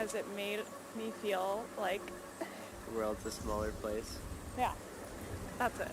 because it made me feel like, The world's a smaller place. yeah, that's it.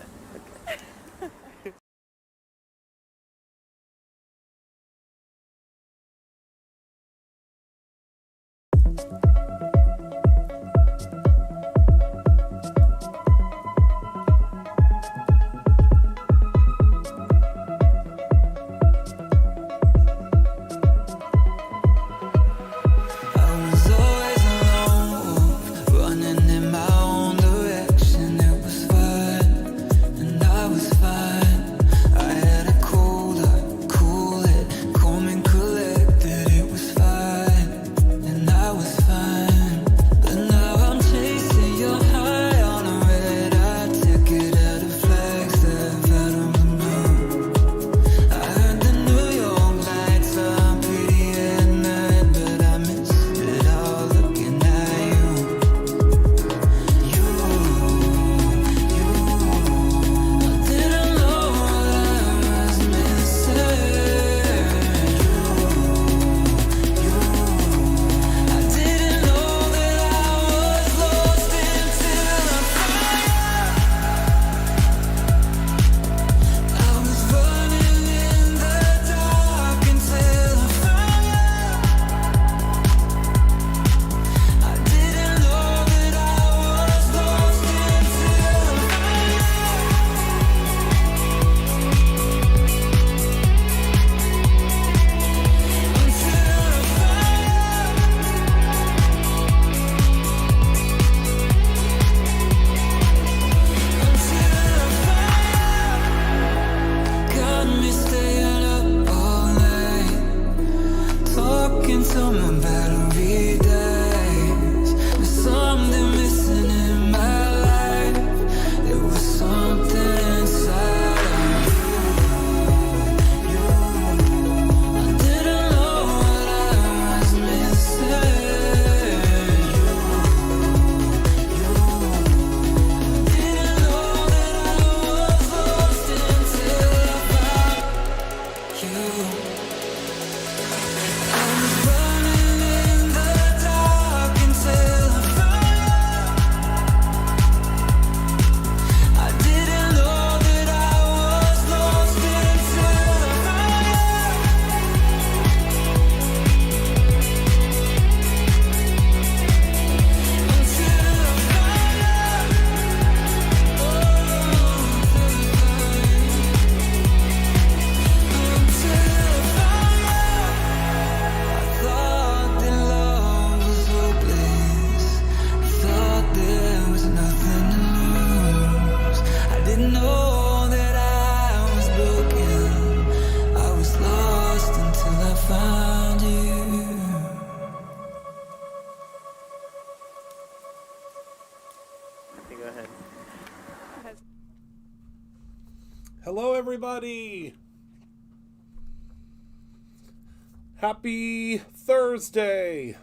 Go ahead. Hello, everybody. Happy Thursday.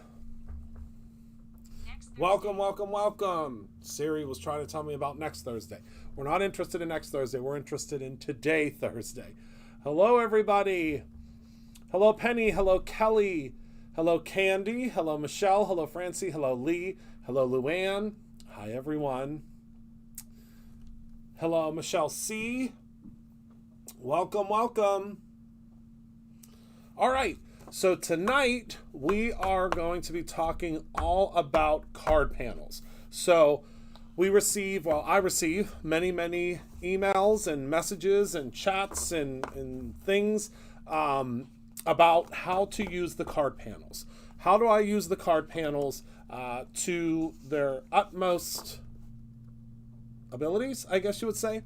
Welcome, welcome, welcome. Siri was trying to tell me about next Thursday. We're not interested in next Thursday. We're interested in today, Thursday. Hello, everybody. Hello, Penny. Hello, Kelly. Hello, Candy. Hello, Michelle. Hello, Francie. Hello, Lee. Hello, Luann. Hi, everyone. Hello, Michelle C. Welcome, welcome. All right. So tonight we are going to be talking all about card panels. So I receive many emails and messages and chats and things about how to use the card panels. How do I use the card panels to their utmost abilities, I guess you would say,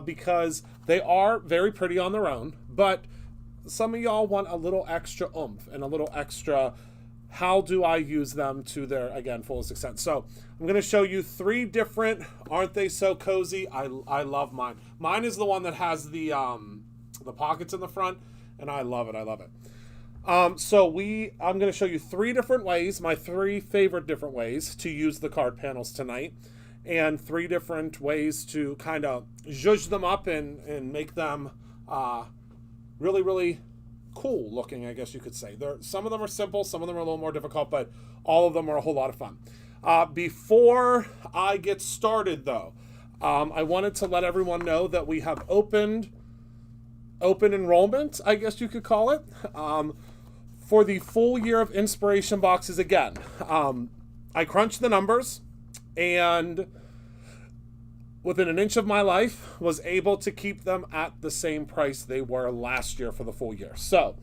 because they are very pretty on their own, but some of y'all want a little extra oomph and a little extra, how do I use them to their, again, fullest extent. So I'm going to show you 3 different, aren't they so cozy? I love mine. Mine is the one that has the pockets in the front, and I love it. I'm going to show you 3 different ways, my 3 favorite different ways to use the card panels tonight, and 3 different ways to kind of zhuzh them up and make them really cool looking, I guess you could say. Some of them are simple, some of them are a little more difficult, but all of them are a whole lot of fun. Before I get started, though, I wanted to let everyone know that we have open enrollment, I guess you could call it, for the full year of inspiration boxes again. I crunched the numbers, and within an inch of my life, was able to keep them at the same price they were last year for the full year. So,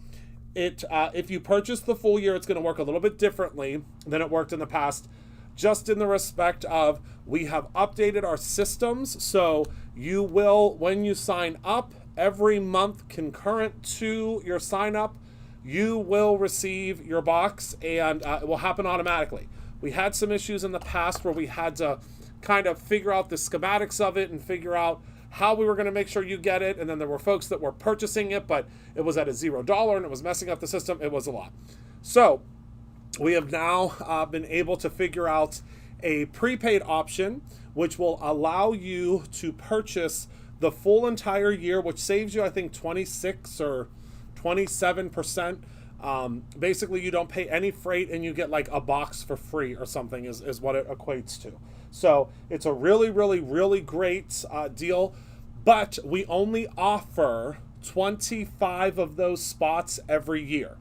if you purchase the full year, it's going to work a little bit differently than it worked in the past, just in the respect of we have updated our systems. So you will, when you sign up, every month concurrent to your sign up, you will receive your box, and it will happen automatically. We had some issues in the past where we had to kind of figure out the schematics of it and figure out how we were going to make sure you get it. And then there were folks that were purchasing it, but it was at a $0 and it was messing up the system. It was a lot. So we have now been able to figure out a prepaid option, which will allow you to purchase the full entire year, which saves you, I think, 26 or 27%. Basically, you don't pay any freight and you get like a box for free or something is what it equates to. So it's a really, really, really great deal, but we only offer 25 of those spots every year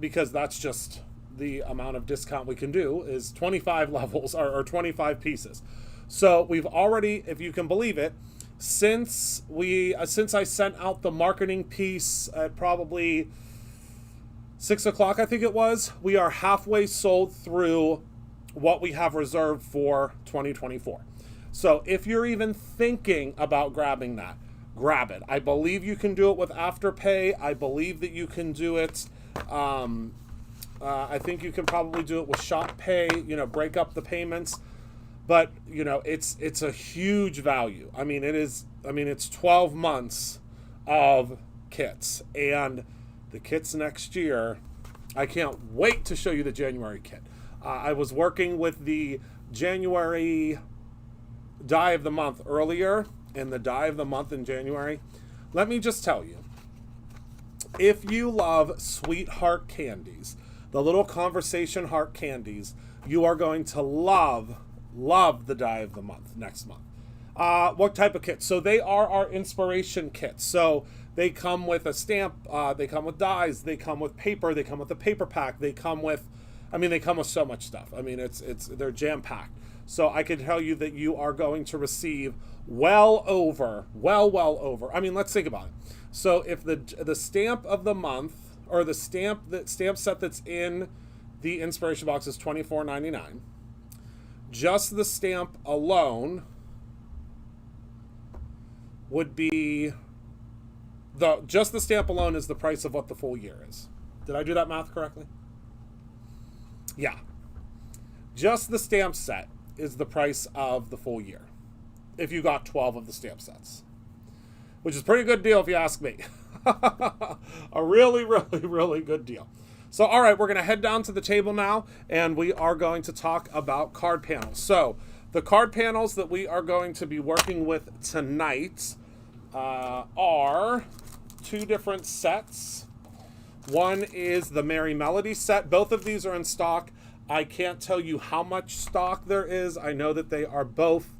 because that's just the amount of discount we can do is 25 levels or 25 pieces. So we've already, if you can believe it, since I sent out the marketing piece at probably 6 o'clock, I think it was, we are halfway sold through what we have reserved for 2024. So if you're even thinking about grabbing that, grab it. I believe you can do it with Afterpay. I believe that you can do it. I think you can probably do it with Shop Pay, break up the payments. But, it's a huge value. I mean, it's 12 months of kits. And the kits next year, I can't wait to show you the January kit. I was working with the January die of the month earlier, and the die of the month in January. Let me just tell you, if you love sweetheart candies, the little conversation heart candies, you are going to love the die of the month next month. What type of kits? So they are our inspiration kits. So they come with a stamp, they come with dies, they come with paper, they come with a paper pack, they come with so much stuff. I mean, they're jam-packed. So I can tell you that you are going to receive well over. I mean, let's think about it. So if the stamp of the month, or the stamp set that's in the inspiration box is $24.99, just the stamp alone would be just the stamp alone is the price of what the full year is. Did I do that math correctly? Yeah. Just the stamp set is the price of the full year if you got 12 of the stamp sets, which is a pretty good deal if you ask me. A really, really, really good deal. So, all right, we're going to head down to the table now, and we are going to talk about card panels. So, the card panels that we are going to be working with tonight are two different sets. One is the Merry Melody set. Both of these are in stock. I can't tell you how much stock there is. I know that they are both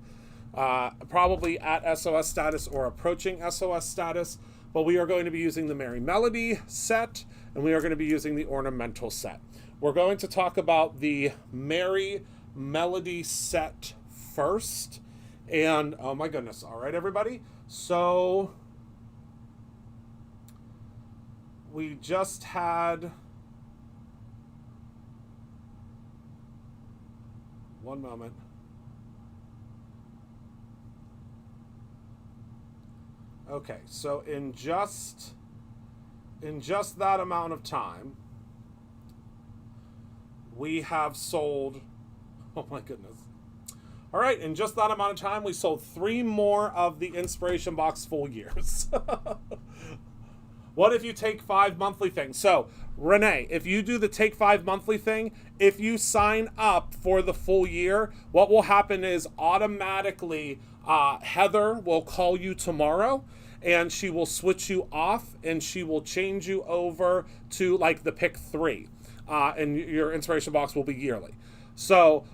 probably at SOS status or approaching SOS status, but we are going to be using the Merry Melody set, and we are going to be using the ornamental set. We're going to talk about the Merry Melody set first. And, oh my goodness, all right, everybody. So we just had one moment. Okay, so in just that amount of time, we have sold, oh my goodness. All right, in just that amount of time, we sold 3 more of the Inspiration Box full years. What if you take 5 monthly things? So, Renee, if you do the take 5 monthly thing, if you sign up for the full year, what will happen is automatically Heather will call you tomorrow, and she will switch you off and she will change you over to like the pick 3. And your inspiration box will be yearly. So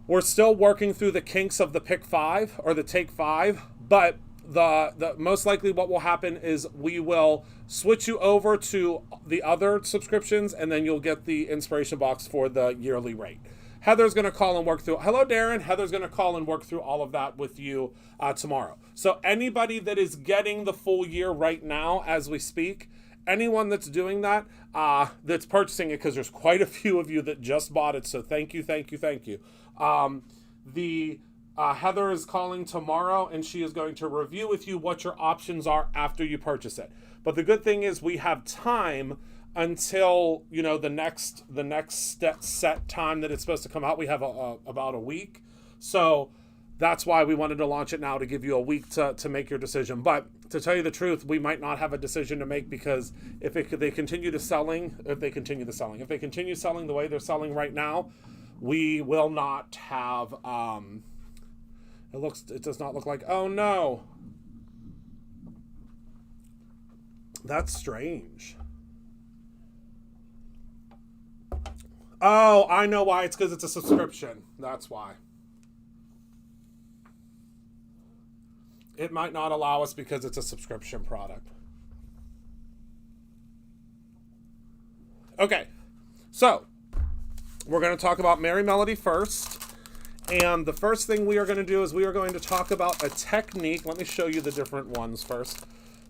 we're still working through the kinks of the pick 5 or the take 5, but the most likely what will happen is we will switch you over to the other subscriptions, and then you'll get the inspiration box for the yearly rate. Heather's going to call and work through. Hello, Darren. Heather's going to call and work through all of that with you tomorrow. So anybody that is getting the full year right now as we speak, anyone that's doing that, that's purchasing it, because there's quite a few of you that just bought it. So thank you. Heather is calling tomorrow, and she is going to review with you what your options are after you purchase it. But the good thing is we have time until, the next set time that it's supposed to come out. We have about a week. So that's why we wanted to launch it now, to give you a week to make your decision. But to tell you the truth, we might not have a decision to make, because if they continue selling the way they're selling right now, we will not have... It does not look like, oh no. That's strange. Oh, I know why. It's because it's a subscription. That's why. It might not allow us because it's a subscription product. Okay. So, we're going to talk about Merry Melody first. And the first thing we are going to do is we are going to talk about a technique. Let me show you the different ones first.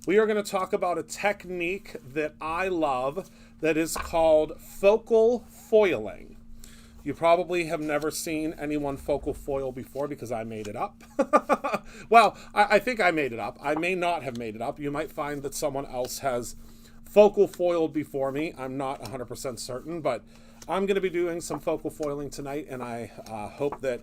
We are going to talk about a technique that I love that is called focal foiling. You probably have never seen anyone focal foil before, because I made it up. Well, I think I made it up. I may not have made it up. You might find that someone else has focal foiled before me. I'm not 100% certain, but I'm going to be doing some focal foiling tonight, and I hope that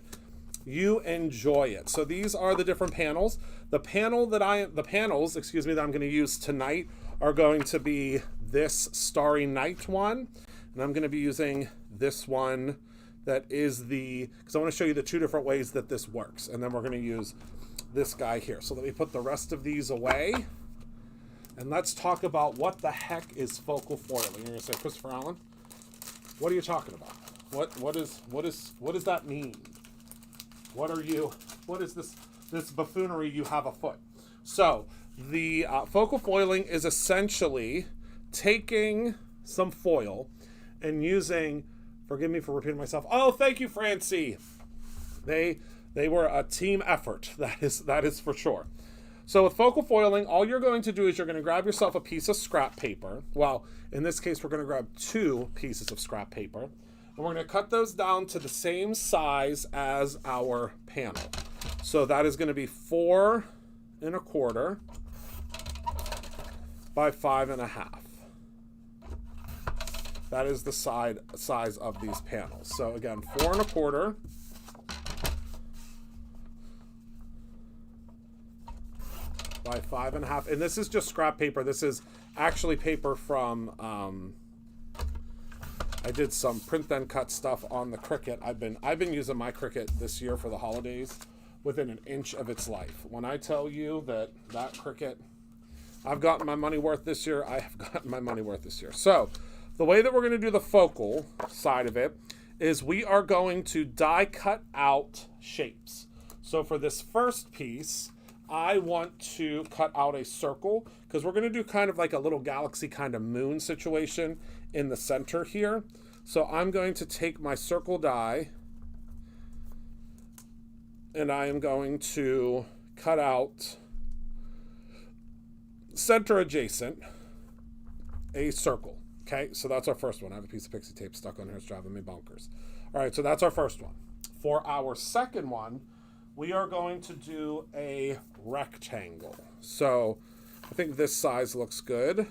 you enjoy it. So these are the different panels. The panels that I'm going to use tonight are going to be this Starry Night one, and I'm going to be using this one that is because I want to show you the 2 different ways that this works, and then we're going to use this guy here. So let me put the rest of these away, and let's talk about what the heck is focal foiling. You're going to say, Christopher Allen, what are you talking about? What does that mean? What is this buffoonery you have afoot? So the focal foiling is essentially taking some foil and using, forgive me for repeating myself. Oh, thank you, Francie. They were a team effort. That is for sure. So with focal foiling, all you're going to do is you're going to grab yourself a piece of scrap paper. Well, in this case, we're going to grab 2 pieces of scrap paper. And we're going to cut those down to the same size as our panel. So that is going to be 4 1/4 by 5 1/2. That is the size of these panels. So again, 4 1/4 by 5 1/2. And this is just scrap paper. This is actually paper from, I did some print then cut stuff on the Cricut. I've been using my Cricut this year for the holidays within an inch of its life. When I tell you that Cricut, I've gotten my money worth this year, I have gotten my money worth this year. So the way that we're going to do the focal side of it is we are going to die cut out shapes. So for this first piece, I want to cut out a circle, because we're going to do kind of like a little galaxy kind of moon situation in the center here. So I'm going to take my circle die, and I am going to cut out center adjacent a circle. Okay, so that's our first one. I have a piece of pixie tape stuck on here. It's driving me bonkers. All right, so that's our first one. For our second one, we are going to do a rectangle. So I think this size looks good.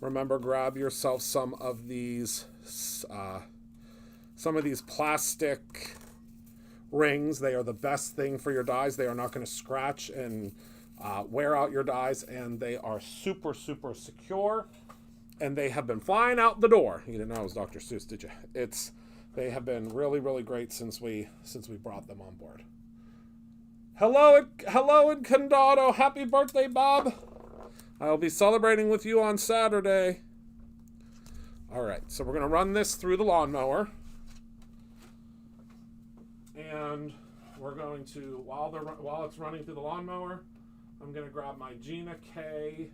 Remember, grab yourself some of these plastic rings. They are the best thing for your dies. They are not going to scratch and wear out your dies, and they are super, super secure. And they have been flying out the door. You didn't know it was Dr. Seuss, did you? They have been really, really great since we brought them on board. Hello in Condado. Happy birthday, Bob. I'll be celebrating with you on Saturday. All right, so we're going to run this through the lawnmower. And we're going to, while it's running through the lawnmower, I'm going to grab my Gina K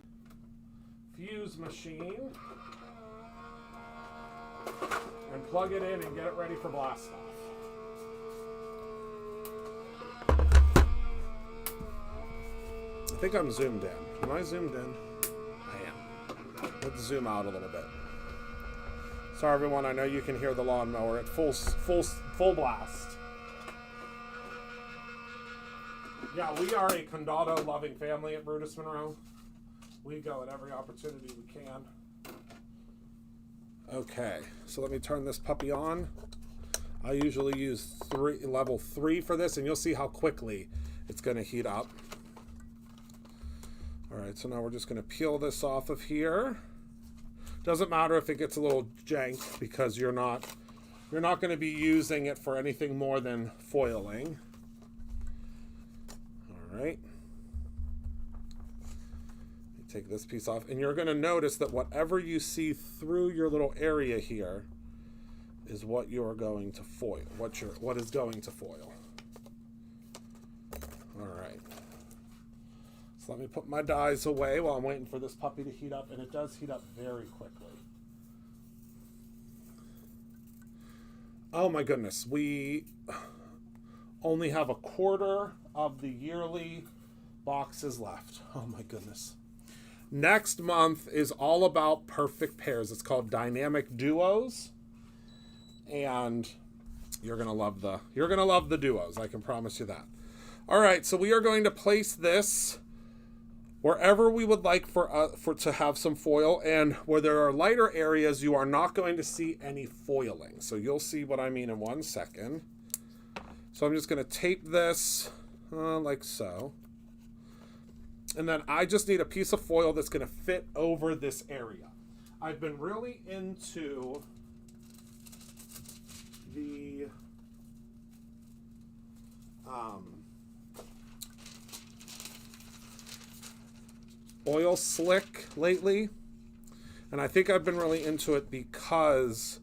fuse machine and plug it in and get it ready for blast off. I think I'm zoomed in. Am I zoomed in? I am. Let's zoom out a little bit. Sorry, everyone. I know you can hear the lawnmower at full blast. Yeah, we are a Condado loving family at Brutus Monroe. We go at every opportunity we can. Okay, so let me turn this puppy on. I usually use level 3 for this, and you'll see how quickly it's going to heat up. All right, so now we're just going to peel this off of here. Doesn't matter if it gets a little jank because you're not going to be using it for anything more than foiling. All right. Take this piece off, and you're going to notice that whatever you see through your little area here is what you're going to foil. What is going to foil. All right. So let me put my dyes away while I'm waiting for this puppy to heat up, and it does heat up very quickly. Oh my goodness, we only have a quarter of the yearly boxes left. Oh my goodness. Next month is all about perfect pairs. It's called Dynamic Duos, and you're gonna love the duos. I can promise you that. All right, so we are going to place this wherever we would like for to have some foil, and where there are lighter areas, you are not going to see any foiling. So you'll see what I mean in 1 second. So I'm just going to tape this like so. And then I just need a piece of foil that's going to fit over this area. I've been really into the oil slick lately, and I think I've been really into it because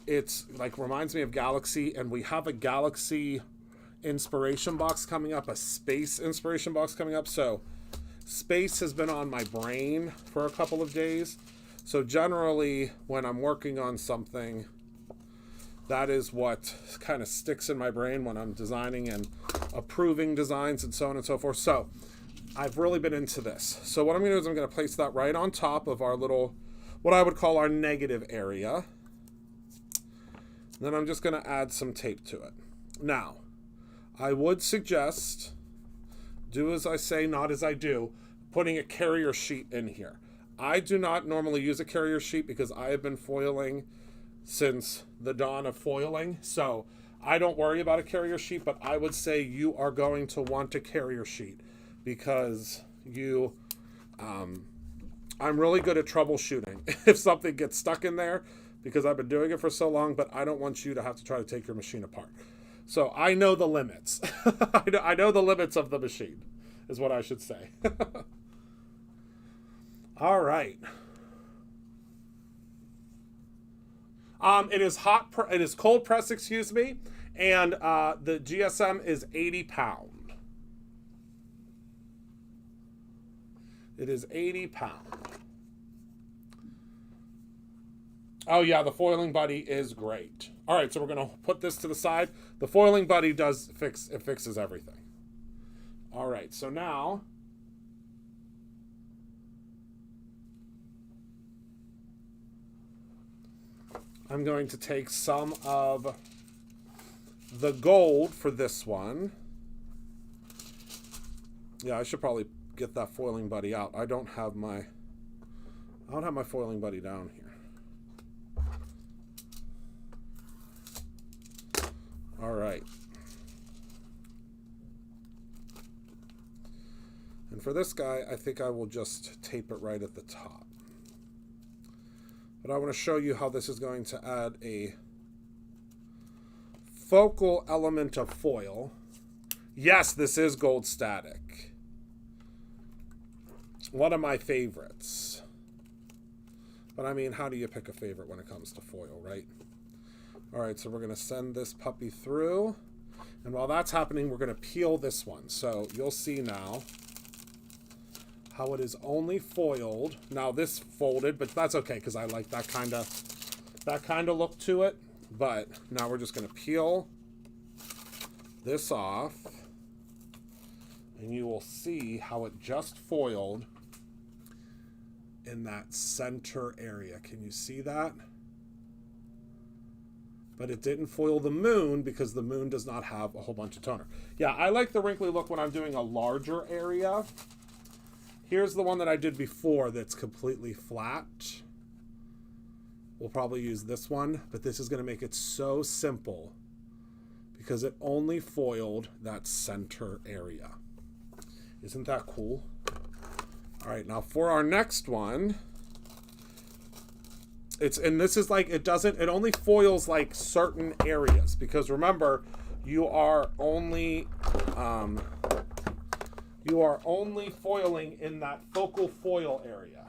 it's like reminds me of Galaxy, and we have a Galaxy inspiration box coming up, a space inspiration box coming up. So space has been on my brain for a couple of days. So generally when I'm working on something, that is what kind of sticks in my brain when I'm designing and approving designs and so on and so forth. So I've really been into this. So what I'm going to do is I'm going to place that right on top of our little, what I would call our negative area. Then I'm just going to add some tape to it. Now, I would suggest, do as I say, not as I do, putting a carrier sheet in here. I do not normally use a carrier sheet because I have been foiling since the dawn of foiling. So I don't worry about a carrier sheet, but I would say you are going to want a carrier sheet because I'm really good at troubleshooting if something gets stuck in there because I've been doing it for so long, but I don't want you to have to try to take your machine apart. So I know the limits. I know the limits of the machine is what I should say. All right. It is cold press, excuse me, and the GSM is 80 pound. It is 80 pound. Oh yeah, the Foiling Buddy is great. All right, so we're gonna put this to the side. The Foiling Buddy fixes everything. All right, so now I'm going to take some of the gold for this one. Yeah, I should probably get that Foiling Buddy out. I don't have my Foiling Buddy down here. All right. And for this guy, I think I will just tape it right at the top. But I want to show you how this is going to add a focal element of foil. Yes, this is Gold Static. One of my favorites. But I mean, how do you pick a favorite when it comes to foil, right? All right, so we're going to send this puppy through. And while that's happening, we're going to peel this one. So you'll see now how it is only foiled. Now this folded, but that's okay because I like that kind of look to it. But now we're just going to peel this off. And you will see how it just foiled in that center area. Can you see that? But it didn't foil the moon because the moon does not have a whole bunch of toner. Yeah, I like the wrinkly look when I'm doing a larger area. Here's the one that I did before that's completely flat. We'll probably use this one, but this is going to make it so simple because it only foiled that center area. Isn't that cool? All right, now for our next one, this is like, it only foils like certain areas because remember, you are only foiling in that focal foil area.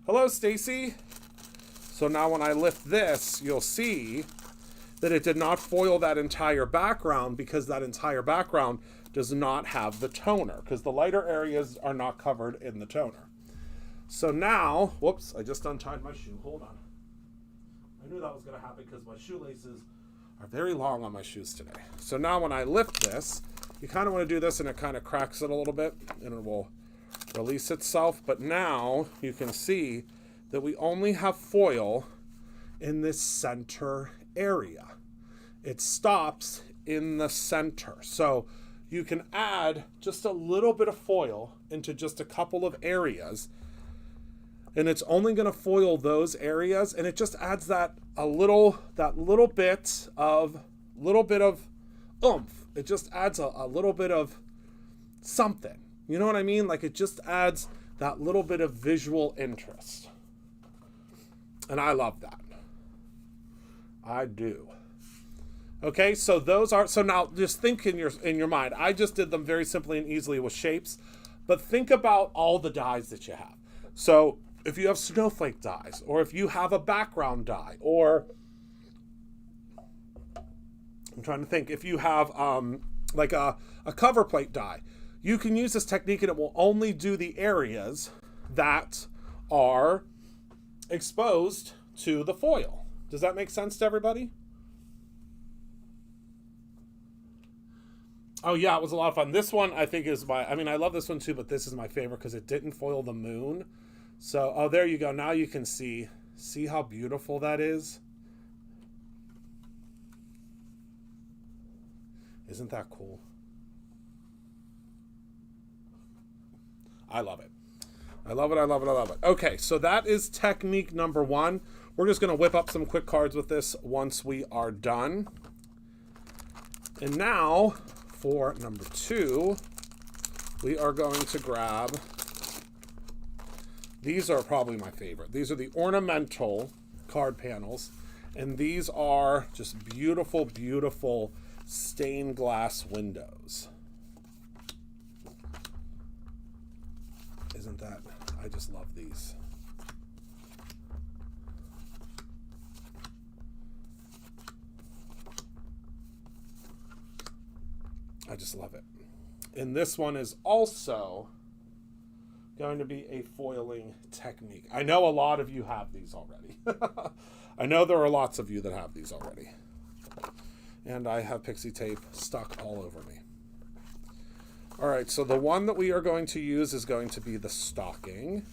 Hello, Stacy. So now when I lift this, you'll see that it did not foil that entire background because that entire background does not have the toner because the lighter areas are not covered in the toner. So now, whoops, I just untied my shoe. Hold on. I knew that was going to happen because my shoelaces are very long on my shoes today. So now when I lift this, you kind of want to do this and it kind of cracks it a little bit and it will release itself. But now you can see that we only have foil in this center area. It stops in the center. So you can add just a little bit of foil into just a couple of areas and it's only going to foil those areas and it just adds that little bit of oomph. It just adds a little bit of something. You know what I mean? Like it just adds that little bit of visual interest. And I love that. I do. Okay, so now just think in your mind. I just did them very simply and easily with shapes, but think about all the dyes that you have. So if you have snowflake dyes, or if you have a background dye, or I'm trying to think, if you have like a cover plate dye, you can use this technique and it will only do the areas that are exposed to the foil. Does that make sense to everybody? Oh yeah, it was a lot of fun. This one I think is I love this one too, but this is my favorite because it didn't foil the moon. So, oh, there you go. Now you can see how beautiful that is. Isn't that cool? I love it. I love it. I love it. I love it. Okay, so that is technique number one. We're just going to whip up some quick cards with this once we are done. And now, for number two, we are going to grab, these are probably my favorite. These are the ornamental card panels. And these are just beautiful, beautiful stained glass windows. Isn't that, I just love these. I just love it. And this one is also going to be a foiling technique. I know a lot of you have these already. I know there are lots of you that have these already. And I have pixie tape stuck all over me. All right, so the one that we are going to use is going to be the stocking.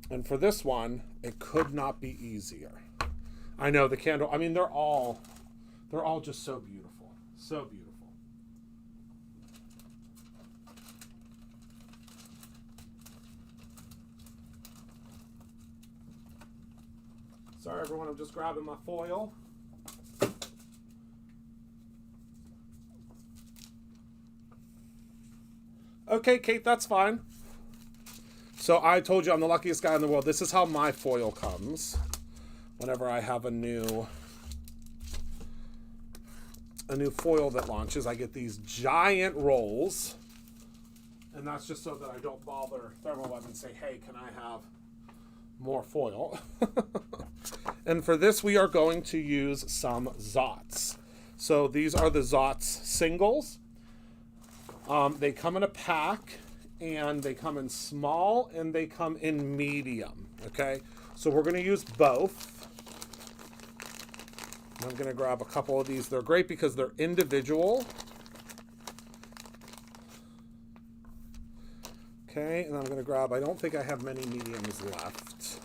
And for this one, it could not be easier. I know the candle, I mean, they're all just so beautiful. So beautiful. Sorry, everyone, I'm just grabbing my foil. Okay, Kate, that's fine. So I told you I'm the luckiest guy in the world. This is how my foil comes whenever I have a new a new foil that launches, I get these giant rolls. And that's just so that I don't bother ThermoWeb and say, hey, can I have more foil? And for this, we are going to use some Zots. So these are the Zots singles. They come in a pack, and they come in small, and they come in medium, okay? So we're going to use both. I'm going to grab a couple of these. They're great because they're individual. Okay, and I'm going to grab, I don't think I have many mediums left.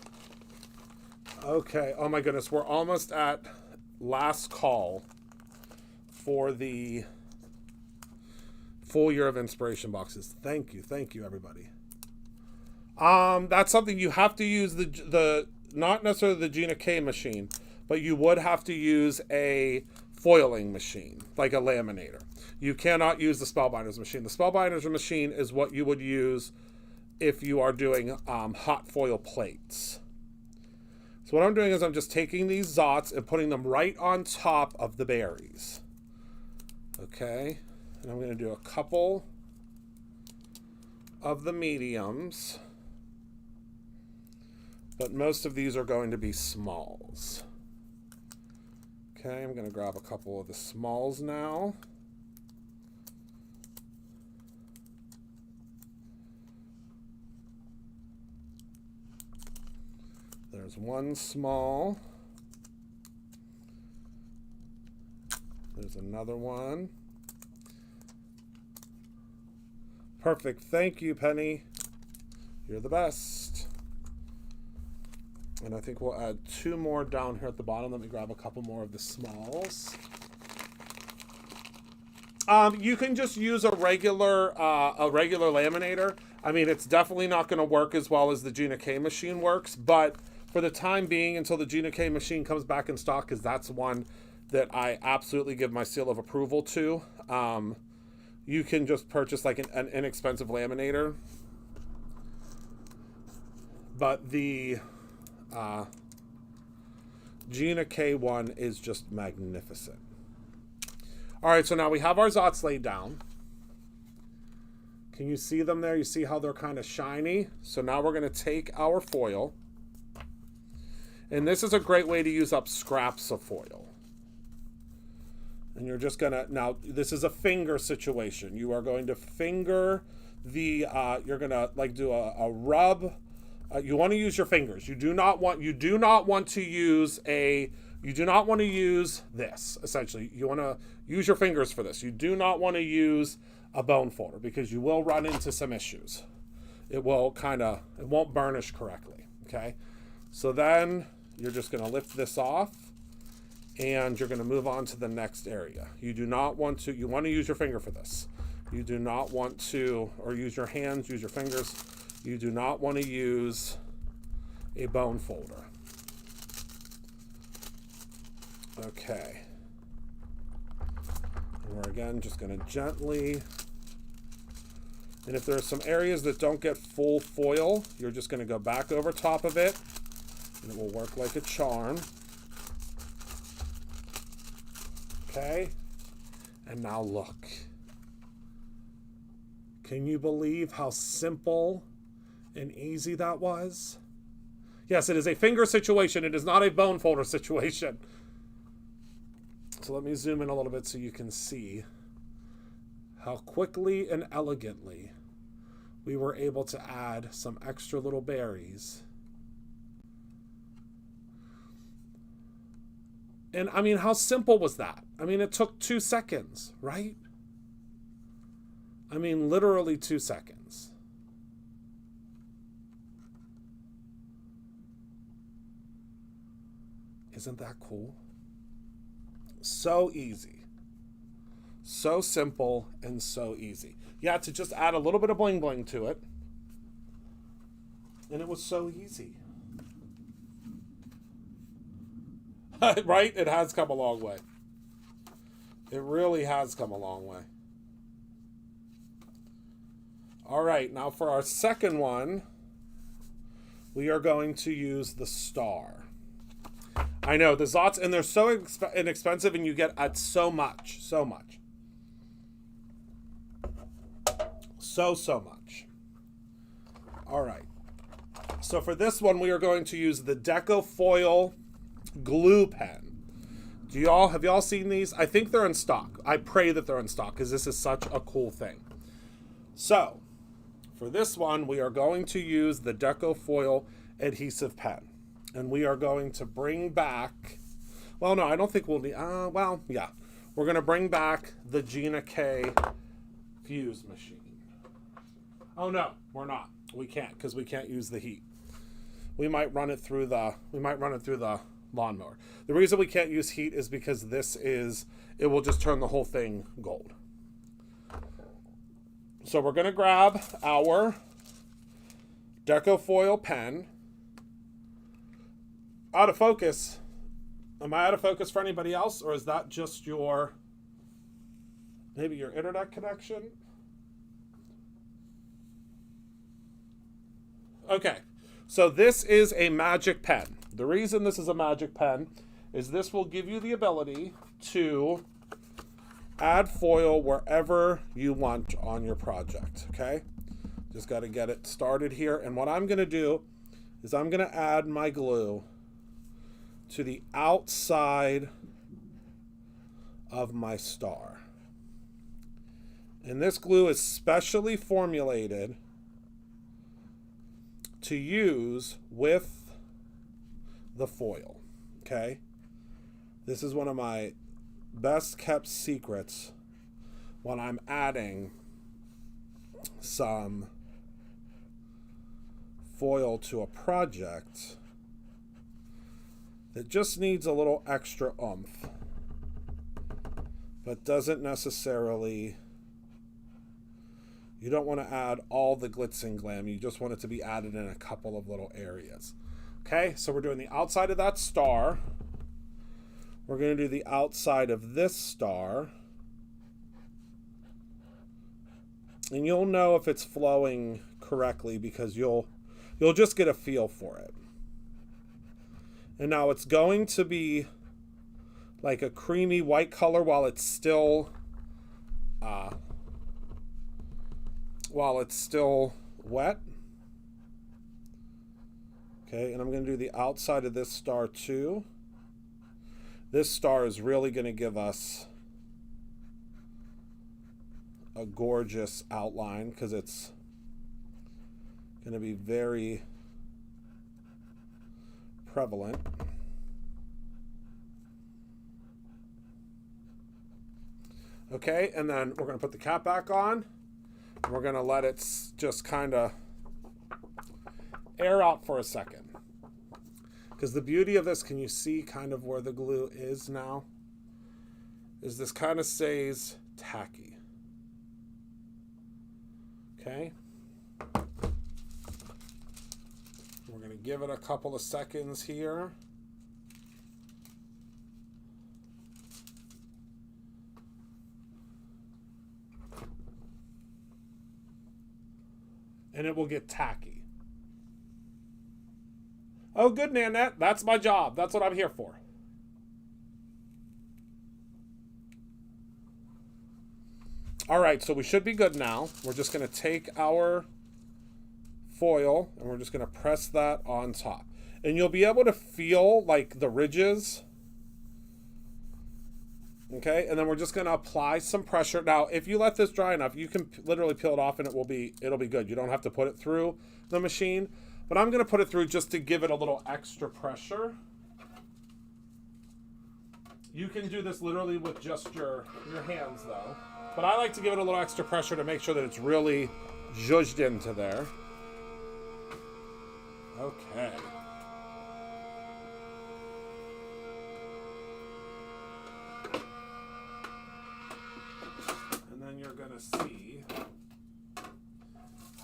Okay, oh my goodness, we're almost at last call for the full year of inspiration boxes. Thank you, everybody. That's something you have to use the not necessarily the Gina K machine, but you would have to use a foiling machine, like a laminator. You cannot use the Spellbinders machine. The Spellbinders machine is what you would use if you are doing hot foil plates. So what I'm doing is I'm just taking these Zots and putting them right on top of the berries. Okay, and I'm going to do a couple of the mediums, but most of these are going to be smalls. Okay, I'm going to grab a couple of the smalls now. There's one small. There's another one. Perfect. Thank you, Penny. You're the best. And I think we'll add 2 more down here at the bottom. Let me grab a couple more of the smalls. You can just use a regular laminator. I mean, it's definitely not going to work as well as the Gina K machine works, but for the time being, until the Gina K machine comes back in stock, because that's one that I absolutely give my seal of approval to, you can just purchase like an inexpensive laminator. But the Gina K one is just magnificent. All right, so now we have our Zots laid down. Can you see them there? You see how they're kind of shiny? So now we're going to take our foil. And this is a great way to use up scraps of foil. And you're just going to, now this is a finger situation. You are going to finger the, you're going to like do a rub. You want to use your fingers. You do not want to use this, essentially. You want to use your fingers for this. You do not want to use a bone folder because you will run into some issues. It won't burnish correctly, okay? So then you're just going to lift this off and you're going to move on to the next area. You want to use your finger for this. You do not want to, or use your hands, use your fingers. You do not want to use a bone folder. Okay. And we're again just going to gently, and if there are some areas that don't get full foil, you're just going to go back over top of it, and it will work like a charm. Okay. And now look. Can you believe how simple and easy that was? Yes, it is a finger situation. It is not a bone folder situation. So let me zoom in a little bit so you can see how quickly and elegantly we were able to add some extra little berries. And I mean, how simple was that? I mean, it took 2 seconds, right? I mean, literally 2 seconds. Isn't that cool? So easy. So simple and so easy. Yeah, to just add a little bit of bling bling to it. And it was so easy. Right? It has come a long way. It really has come a long way. All right, now for our second one, we are going to use the star. I know, the Zots, and they're so inexpensive, and you get so much. So much. So much. All right. So for this one, we are going to use the Decofoil glue pen. Have y'all seen these? I think they're in stock. I pray that they're in stock because this is such a cool thing. So for this one, we are going to use the Decofoil adhesive pen. And we are going to bring back, well, no, I don't think we'll need, well, yeah. We're going to bring back the Gina K fuse machine. Oh, no, we're not. We can't because we can't use the heat. We might run it through the lawnmower. The reason we can't use heat is because it will just turn the whole thing gold. So we're going to grab our Decofoil pen. Out of focus. Am I out of focus for anybody else, or is that just maybe your internet connection? Okay, so this is a magic pen. The reason this is a magic pen is this will give you the ability to add foil wherever you want on your project, okay? Just got to get it started here. And what I'm going to do is I'm going to add my glue to the outside of my star. And this glue is specially formulated to use with the foil, okay? This is one of my best kept secrets when I'm adding some foil to a project that just needs a little extra oomph, but doesn't necessarily, you don't want to add all the glitz and glam. You just want it to be added in a couple of little areas. Okay, so we're doing the outside of that star. We're going to do the outside of this star. And you'll know if it's flowing correctly because you'll just get a feel for it. And now it's going to be like a creamy white color while it's still wet. Okay, and I'm going to do the outside of this star too. This star is really going to give us a gorgeous outline because it's going to be very prevalent. Okay, and then we're going to put the cap back on. And we're going to let it just kind of air out for a second. Because the beauty of this, can you see kind of where the glue is now? Is this kind of stays tacky. Okay. We're going to give it a couple of seconds here. And it will get tacky. Oh, good, Nanette. That's my job. That's what I'm here for. All right, so we should be good now. We're just going to take our foil and we're just going to press that on top. And you'll be able to feel like the ridges. Okay, and then we're just going to apply some pressure. Now, if you let this dry enough, you can literally peel it off and it'll be good. You don't have to put it through the machine. But I'm going to put it through just to give it a little extra pressure. You can do this literally with just your hands, though. But I like to give it a little extra pressure to make sure that it's really zhuzhed into there. Okay. And then you're going to see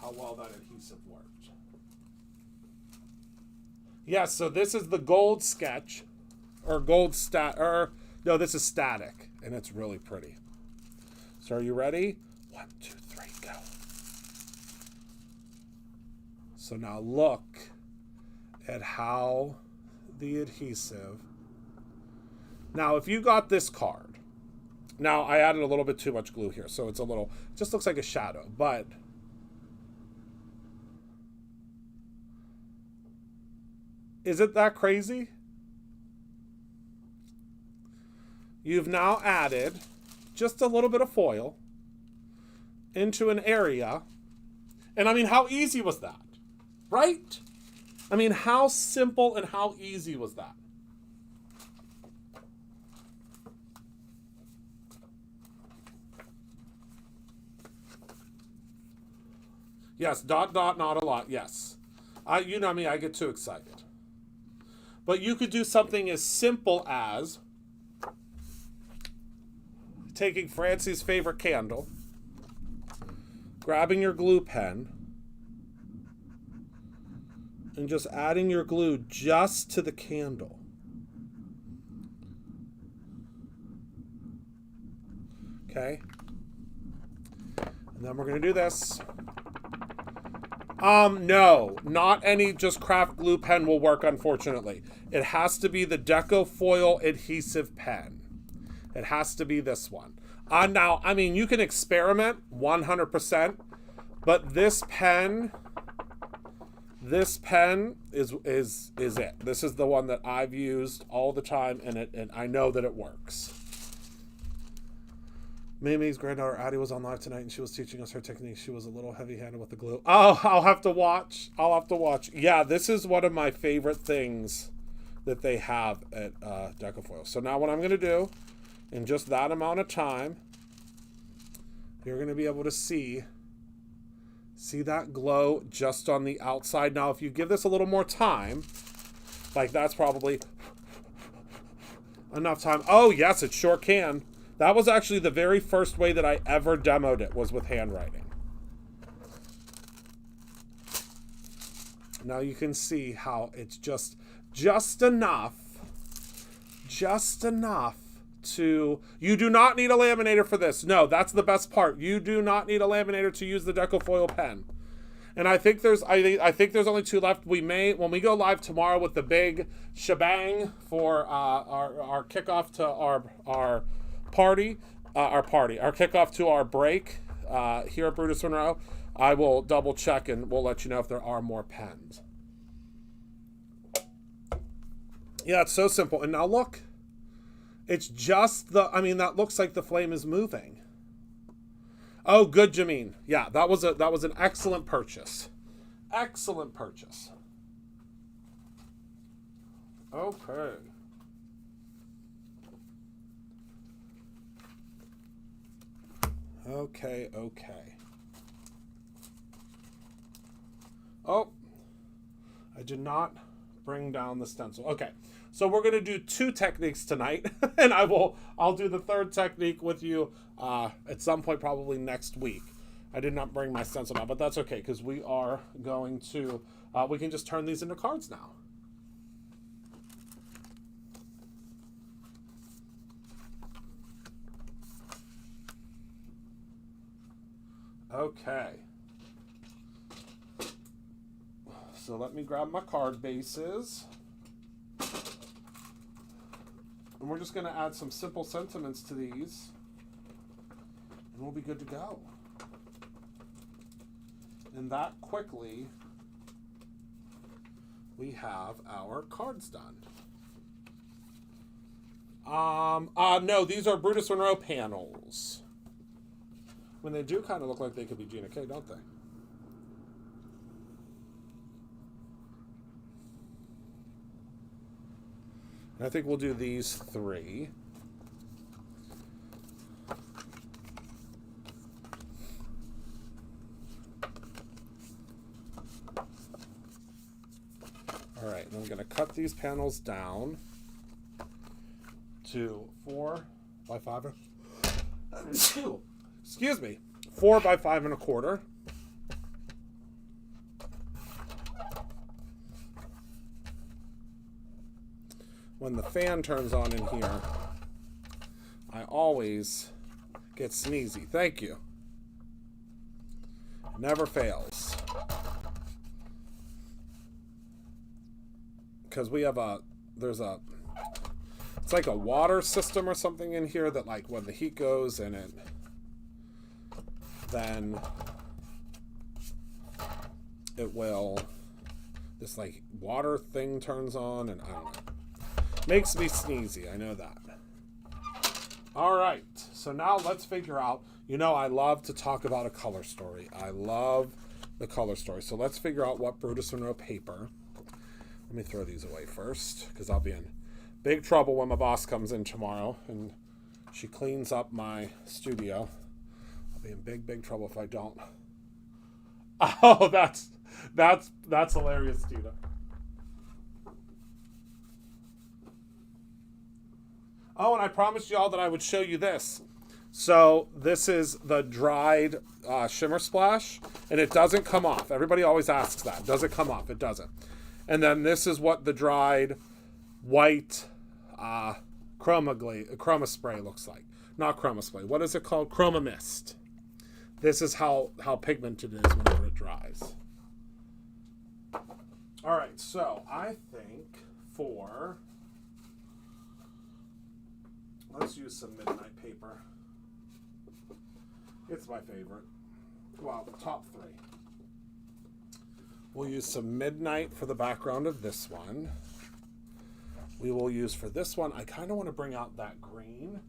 how well that adhesive worked. Yeah, so this is the gold sketch, or gold no, this is static, and it's really pretty. So are you ready? 1, 2, 3, go. So now look at how the adhesive Now, if you got this card, now I added a little bit too much glue here, so it's a little, just looks like a shadow, but is it that crazy? You've now added just a little bit of foil into an area. And I mean, how easy was that? Right? I mean, how simple and how easy was that? Yes, dot, dot, not a lot, yes. You know me, I get too excited. But you could do something as simple as taking Francie's favorite candle, grabbing your glue pen, and just adding your glue just to the candle. Okay? And then we're going to do this. No, not any just craft glue pen will work, unfortunately. It has to be the Deco Foil adhesive pen. It has to be this one. Now, I mean, you can experiment 100%, but this pen is it. This is the one that I've used all the time, and I know that it works. Mimi's granddaughter Addie was on live tonight, and she was teaching us her technique. She was a little heavy-handed with the glue. Oh, I'll have to watch. Yeah, this is one of my favorite things that they have at Decofoil. So now what I'm going to do, in just that amount of time, you're going to be able to see that glow just on the outside. Now, if you give this a little more time, like that's probably enough time. Oh, yes, it sure can. That was actually the very first way that I ever demoed it, was with handwriting. Now you can see how it's just enough to, you do not need a laminator for this. No, that's the best part. You do not need a laminator to use the Decofoil pen. And I think there's only 2 left. We may, when we go live tomorrow with the big shebang for our kickoff to our kickoff to our break here at Brutus Monroe, I will double check and we'll let you know if there are more pens. Yeah, it's so simple. And now look, it's just that looks like the flame is moving. Oh, good, Jameen. Yeah, that was an excellent purchase. Excellent purchase. Okay. Okay. Oh, I did not bring down the stencil. Okay, so we're gonna do 2 techniques tonight, and I'll do the 3rd technique with you at some point, probably next week. I did not bring my stencil down, but that's okay because we are going to we can just turn these into cards now. Okay. So let me grab my card bases. And we're just going to add some simple sentiments to these. And we'll be good to go. And that quickly, we have our cards done. No, these are Brutus Monroe panels. When they do kind of look like they could be Gina K, don't they? And I think we'll do these 3. All right, I'm going to cut these panels down to 4 by 5. Excuse me, 4 by 5 1/4. When the fan turns on in here, I always get sneezy. Thank you. Never fails. Because we have there's It's like a water system or something in here that, like, when the heat goes in it, then it will, this, like, water thing turns on, and I don't know. Makes me sneezy, I know that. All right, so now let's figure out, you know, I love to talk about a color story. I love the color story. So let's figure out what Brutus Monroe paper. Let me throw these away first, because I'll be in big trouble when my boss comes in tomorrow and she cleans up my studio. I'll be in big trouble if I don't. Oh, that's hilarious, Tina. Oh, and I promised y'all that I would show you this. So this is the dried Shimmer Splash, and it doesn't come off. Everybody always asks that. Does it come off? It doesn't. And then this is what the dried white chroma spray looks like. Not chroma spray. What is it called? Chroma mist. This is how pigmented it is whenever it dries. All right, so I think for... let's use some Midnight paper. It's my favorite. Well, top 3. We'll use some Midnight for the background of this one. We will use for this one, I kind of want to bring out that green.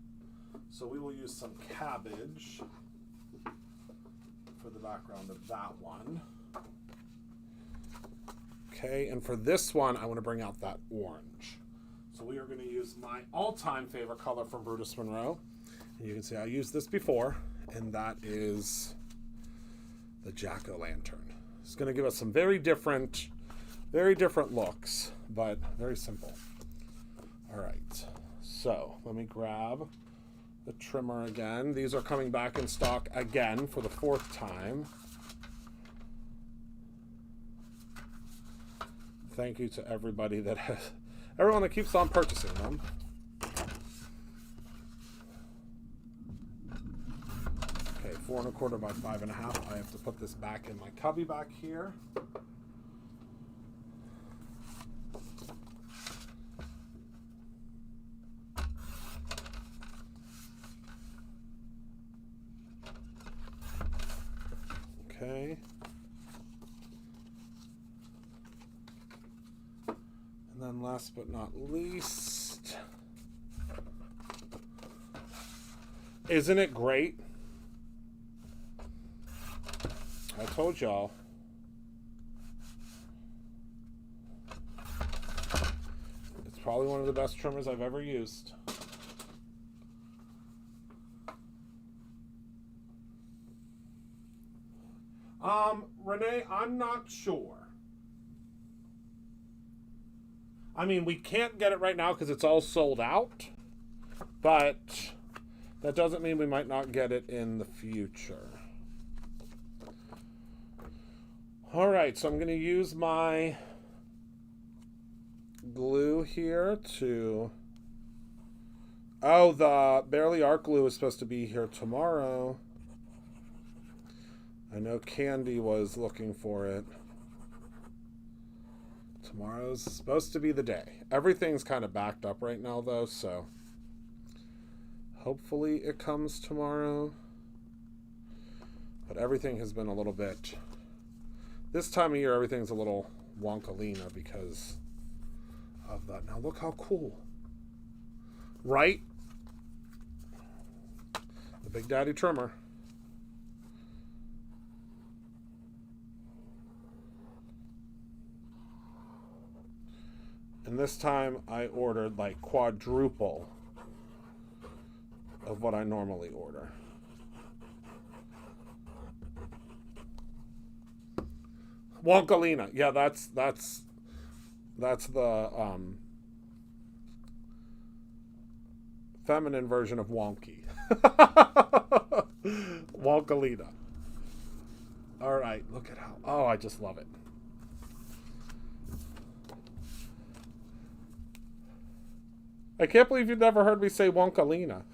So we will use some Cabbage for the background of that one. Okay, and for this one, I want to bring out that orange. So we are going to use my all-time favorite color from Brutus Monroe. And you can see I used this before, and that is the Jack-o'-lantern. It's going to give us some very different looks, but very simple. All right, so let me grab the trimmer again. These are coming back in stock again for the 4th time. Thank you to everybody that has, everyone that keeps on purchasing them. Okay, 4 1/4 by 5 1/2. I have to put this back in my cubby back here. Okay. And then last but not least, isn't it great? I told y'all. It's probably one of the best trimmers I've ever used. Renee, I'm not sure. I mean, we can't get it right now because it's all sold out, but that doesn't mean we might not get it in the future. All right, so I'm going to use my glue here to... oh, the Bearly Art glue is supposed to be here tomorrow. I know Candy was looking for it. Tomorrow's supposed to be the day. Everything's kind of backed up right now, though, so hopefully it comes tomorrow. But everything has been a little bit... this time of year, everything's a little wonkalina because of that. Now, look how cool. Right? The Big Daddy trimmer. And this time I ordered like quadruple of what I normally order. Wonkalina. Yeah, that's the feminine version of wonky. Wonkalina. All right, look at how... oh, I just love it. I can't believe you've never heard me say Wonkalina.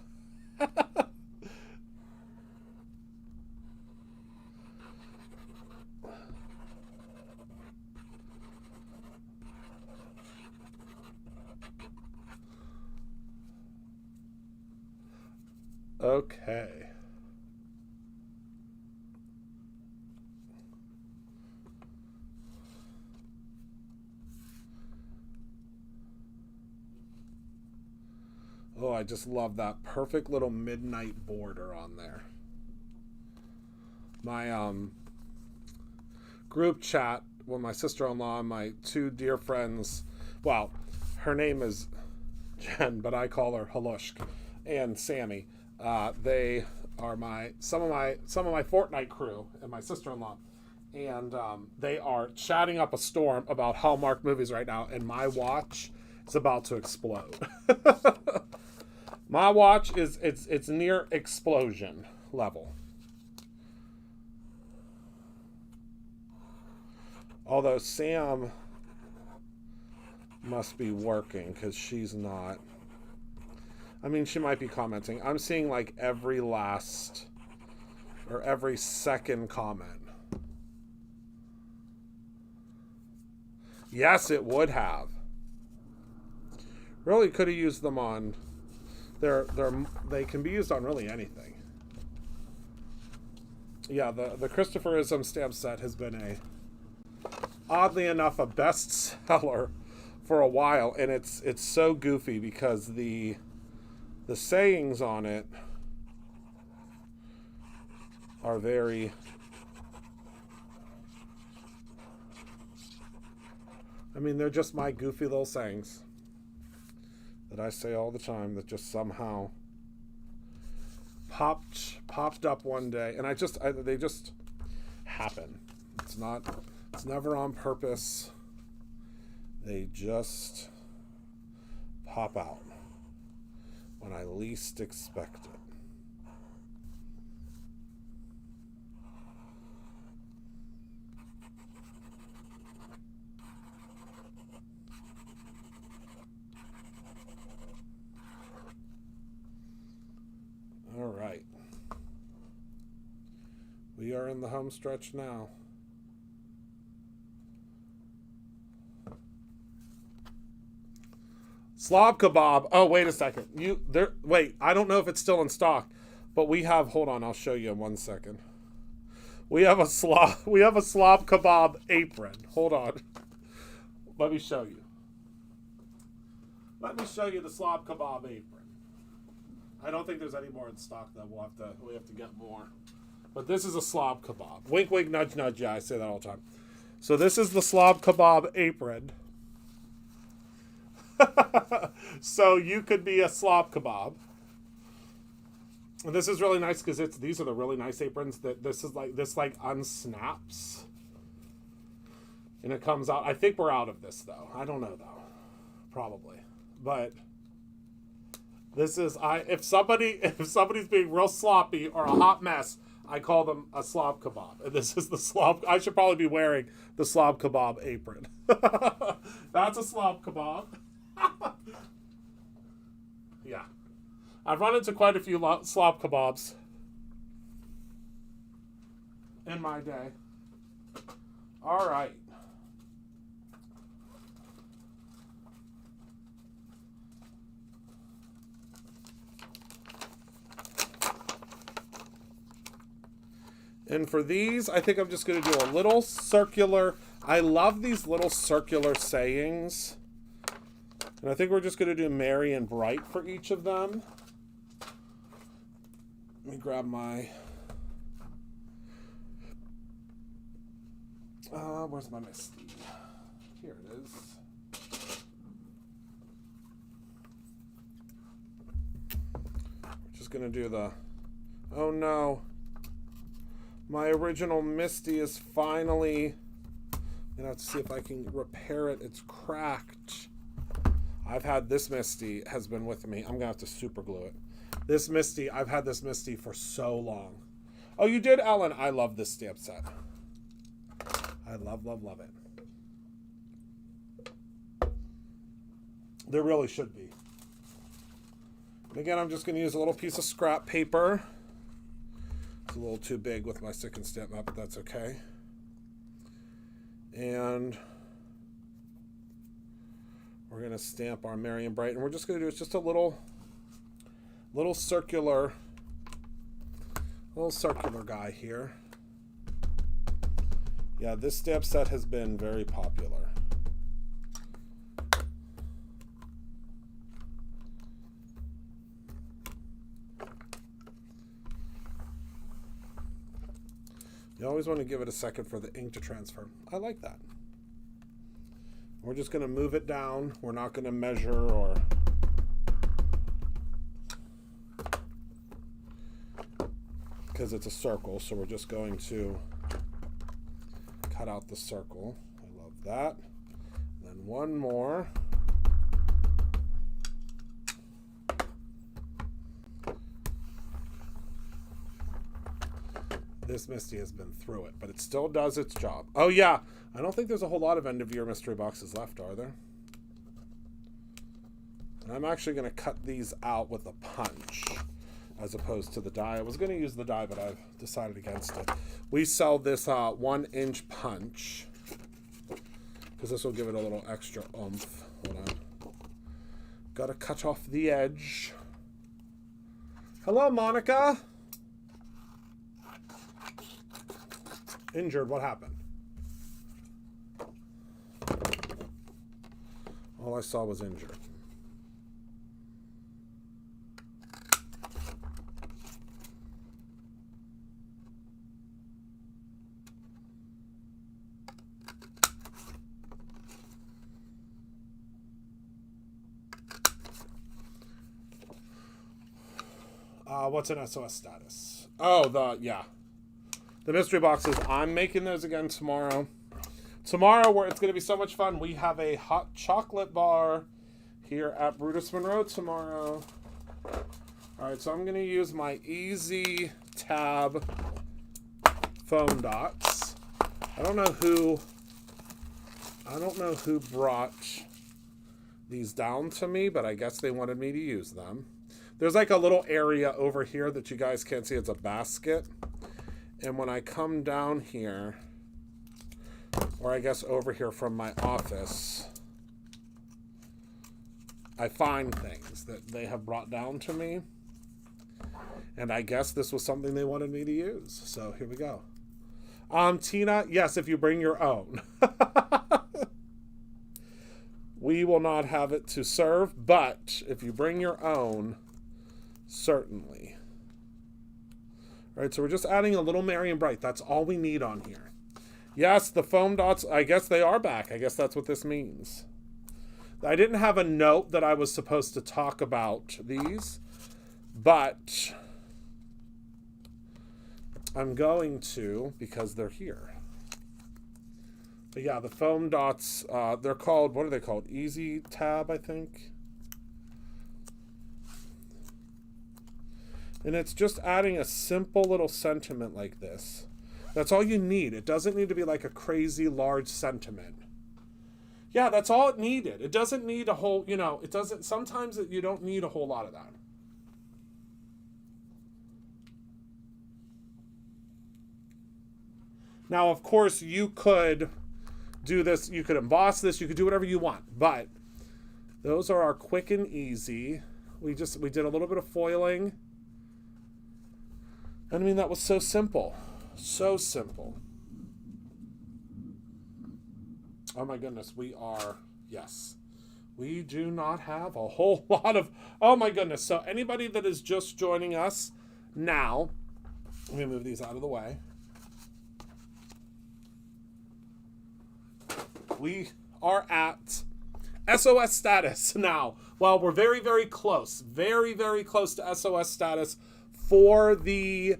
Okay. Oh, I just love that perfect little midnight border on there. My group chat with my sister-in-law and my two dear friends, well, her name is Jen, but I call her Halushk, and Sammy. They are some of my Fortnite crew and my sister-in-law, and they are chatting up a storm about Hallmark movies right now, and my watch is about to explode. My watch is it's near explosion level. Although Sam must be working because she's not. I mean, she might be commenting. I'm seeing like every last or every second comment. Yes, it would have. Really could have used them on. They can be used on really anything. Yeah, the Christopherism stamp set has been oddly enough a bestseller for a while, and it's so goofy because the sayings on it are very they're just my goofy little sayings that I say all the time that just somehow popped up one day, and they just happen. It's never on purpose. They just pop out when I least expect it. All right. We are in the home stretch now. Slob kebab. Oh, wait a second. Wait, I don't know if it's still in stock, but we have, hold on, I'll show you in 1 second. We have a slob kebab apron. Hold on. Let me show you. Let me show you the slob kebab apron. I don't think there's any more in stock though. We have to get more. But this is a slob kebab. Wink, wink, nudge, nudge. Yeah, I say that all the time. So this is the slob kebab apron. So you could be a slob kebab. And this is really nice because these are the really nice aprons that this unsnaps. And it comes out. I think we're out of this though. I don't know though. Probably. But this is if somebody's being real sloppy or a hot mess, I call them a slob kebab. And this is the slob. I should probably be wearing the slob kebab apron. That's a slob kebab. Yeah. I've run into quite a few slob kebabs in my day. All right. And for these, I think I'm just going to do a little circular. I love these little circular sayings. And I think we're just going to do merry and bright for each of them. Let me grab my... where's my Misty? Here it is. We're just going to do the... Oh no. My original Misty is finally... I'm going to have to see if I can repair it. It's cracked. This Misty has been with me. I'm going to have to super glue it. This Misty, I've had this Misty for so long. Oh, you did, Ellen? I love this stamp set. I love, love, love it. There really should be. And again, I'm just going to use a little piece of scrap paper. It's a little too big with my stick and stamp map, but that's okay. And we're going to stamp our Merry and Bright. And we're just going to do just a little circular Little circular guy here. Yeah, this stamp set has been very popular. You always want to give it a second for the ink to transfer. I like that. We're just going to move it down. We're not going to measure or... because it's a circle, so we're just going to cut out the circle. I love that. Then one more. This Misty has been through it, but it still does its job. Oh yeah, I don't think there's a whole lot of end-of-year mystery boxes left, are there? And I'm actually going to cut these out with a punch as opposed to the die. I was going to use the die, but I've decided against it. We sell this 1-inch punch because this will give it a little extra oomph. Hold on. Got to cut off the edge. Hello, Monica. Injured, what happened? All I saw was injured. What's an SOS status? Oh, the mystery boxes. I'm making those again tomorrow. Tomorrow, it's going to be so much fun. We have a hot chocolate bar here at Brutus Monroe tomorrow. All right, so I'm going to use my Easy Tab foam dots. I don't know who brought these down to me, but I guess they wanted me to use them. There's like a little area over here that you guys can't see. It's a basket. And when I come down here, or I guess over here from my office, I find things that they have brought down to me. And I guess this was something they wanted me to use. So here we go. Tina, yes, if you bring your own. We will not have it to serve, but if you bring your own, certainly. All right, so we're just adding a little Merry and Bright. That's all we need on here. Yes, the foam dots, I guess they are back. I guess that's what this means. I didn't have a note that I was supposed to talk about these, but I'm going to because they're here. But yeah, the foam dots, they're called, what are they called? Easy Tab, I think. And it's just adding a simple little sentiment like this. That's all you need. It doesn't need to be like a crazy large sentiment. Yeah, that's all it needed. It doesn't need a whole, it doesn't, sometimes you don't need a whole lot of that. Now, of course, you could do this, you could emboss this, you could do whatever you want, but those are our quick and easy. We did a little bit of foiling. And I mean, that was so simple. So simple. Oh my goodness, yes. We do not have a whole lot of, oh my goodness. So anybody that is just joining us now, let me move these out of the way. We are at SOS status now. Well, we're very, very close. Very, very close to SOS status for the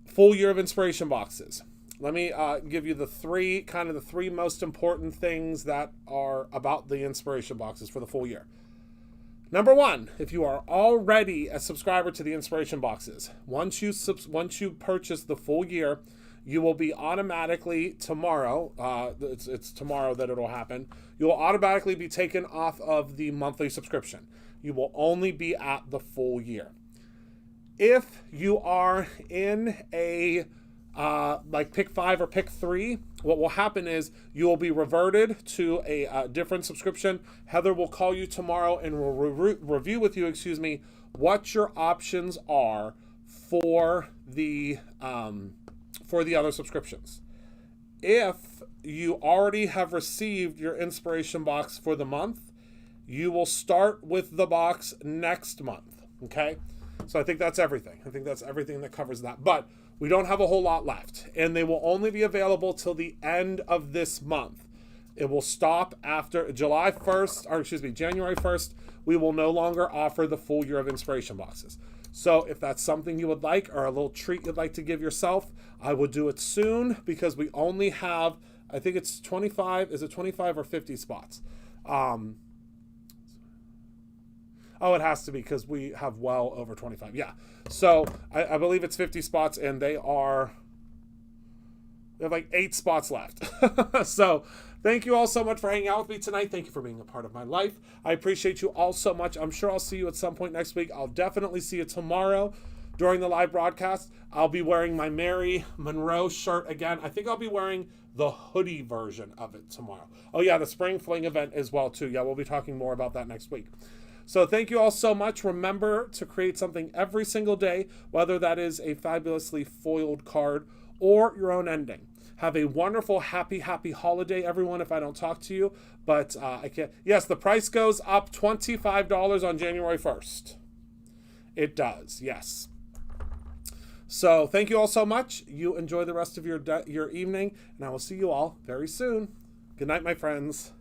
full year of inspiration boxes. Let me give you the three most important things that are about the inspiration boxes for the full year. Number one, if you are already a subscriber to the inspiration boxes, once you purchase the full year, you will be automatically tomorrow, it's tomorrow that it'll happen, you will automatically be taken off of the monthly subscription. You will only be at the full year. If you are in a like pick 5 or pick 3, what will happen is you will be reverted to a different subscription. Heather will call you tomorrow and will review with you, what your options are for the other subscriptions. If you already have received your inspiration box for the month, you will start with the box next month. Okay? So I think that's everything. I think that's everything that covers that. But we don't have a whole lot left, and they will only be available till the end of this month. It will stop after January 1st. We will no longer offer the full year of inspiration boxes. So if that's something you would like, or a little treat you'd like to give yourself, I will do it soon, because we only have, I think it's 25, is it 25 or 50 spots? It has to be, because we have well over 25. Yeah. So I believe it's 50 spots, and they have like 8 spots left. So thank you all so much for hanging out with me tonight. Thank you for being a part of my life. I appreciate you all so much. I'm sure I'll see you at some point next week. I'll definitely see you tomorrow during the live broadcast. I'll be wearing my Mary Monroe shirt again. I think I'll be wearing the hoodie version of it tomorrow. Oh yeah, the Spring Fling event as well too. Yeah, we'll be talking more about that next week. So thank you all so much. Remember to create something every single day, whether that is a fabulously foiled card or your own ending. Have a wonderful, happy holiday, everyone, if I don't talk to you. But I can't. Yes, the price goes up $25 on January 1st. It does, yes. So thank you all so much. You enjoy the rest of your evening, and I will see you all very soon. Good night, my friends.